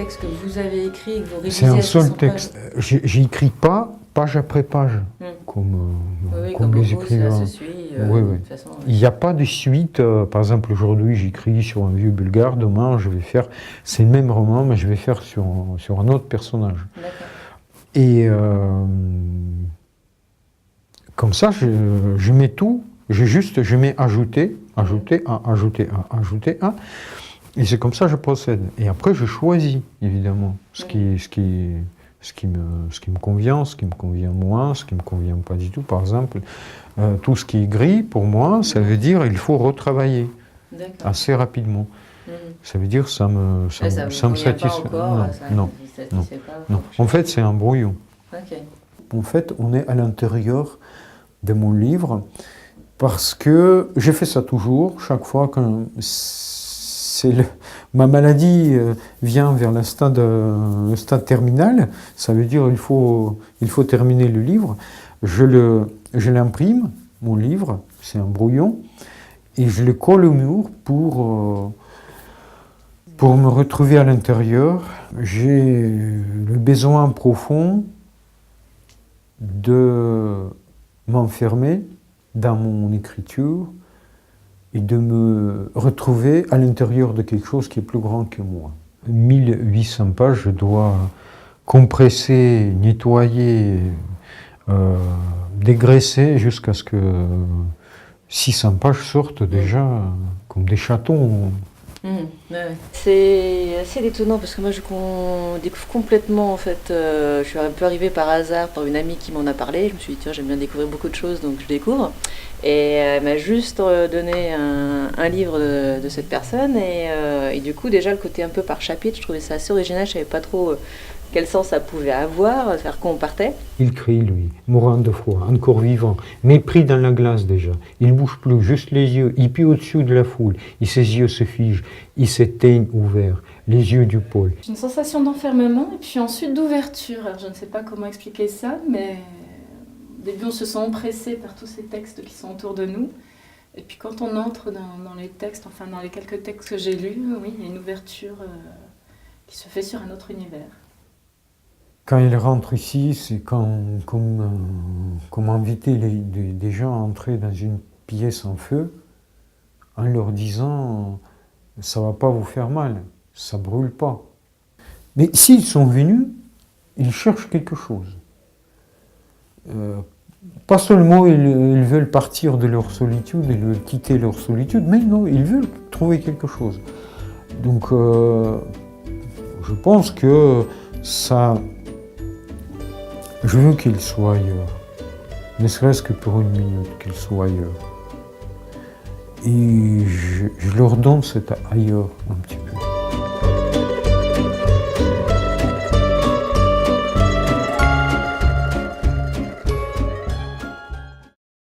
texte que vous avez écrit et que vous révisez C'est un à seul 600 texte. J'écris pas page après page, comme les beaucoup, écrivains. ça se suit. Oui, De oui. toute façon, Il n'y a pas de suite. Par exemple, aujourd'hui, j'écris sur un vieux bulgare. Demain, je vais faire. C'est le même roman, mais je vais faire sur un autre personnage. D'accord. Et comme ça, je mets tout. Je mets ajouter, ajouter un, ajouter un, ajouter un. Et c'est comme ça que je procède. Et après, je choisis, évidemment, ce qui me convient, ce qui me convient moins, ce qui me convient pas du tout. Par exemple, tout ce qui est gris, pour moi, ça veut dire qu'il faut retravailler assez rapidement. Ça veut dire ça me satisfait. Non. En fait, c'est un brouillon. Okay. En fait, on est à l'intérieur de mon livre parce que j'ai fait ça toujours, chaque fois que ma maladie vient vers le stade terminal, ça veut dire il faut terminer le livre. Je l'imprime, mon livre, c'est un brouillon, et je le colle au mur pour me retrouver à l'intérieur. J'ai le besoin profond de m'enfermer dans mon écriture et de me retrouver à l'intérieur de quelque chose qui est plus grand que moi. 1800 pages, je dois compresser, nettoyer, dégraisser jusqu'à ce que 600 pages sortent déjà comme des chatons. Ouais. C'est assez étonnant parce que moi je découvre complètement en fait, je suis un peu arrivée par hasard par une amie qui m'en a parlé, je me suis dit tiens j'aime bien découvrir beaucoup de choses donc je découvre et elle m'a juste donné un livre de cette personne et du coup déjà le côté un peu par chapitre je trouvais ça assez original, je savais pas trop quel sens ça pouvait avoir, vers quoi on partait. Il crie, lui, mourant de froid, encore vivant, mais pris dans la glace déjà. Il bouge plus, juste les yeux, il pue au-dessus de la foule, et ses yeux se figent, ils s'éteignent ouverts, les yeux du pôle. Une sensation d'enfermement et puis ensuite d'ouverture. Alors, je ne sais pas comment expliquer ça, mais au début on se sent oppressé par tous ces textes qui sont autour de nous. Et puis quand on entre dans les textes, enfin dans les quelques textes que j'ai lus, oui, il y a une ouverture qui se fait sur un autre univers. Quand il rentre ici, c'est comme inviter des gens à entrer dans une pièce en feu en leur disant « ça ne va pas vous faire mal, ça ne brûle pas ». Mais s'ils sont venus, ils cherchent quelque chose. Pas seulement ils veulent partir de leur solitude, ils veulent quitter leur solitude, mais non, ils veulent trouver quelque chose. Donc je pense que ça... Je veux qu'il soit ailleurs, ne serait-ce que pour une minute, qu'il soit ailleurs. Et je leur donne cet ailleurs un petit peu.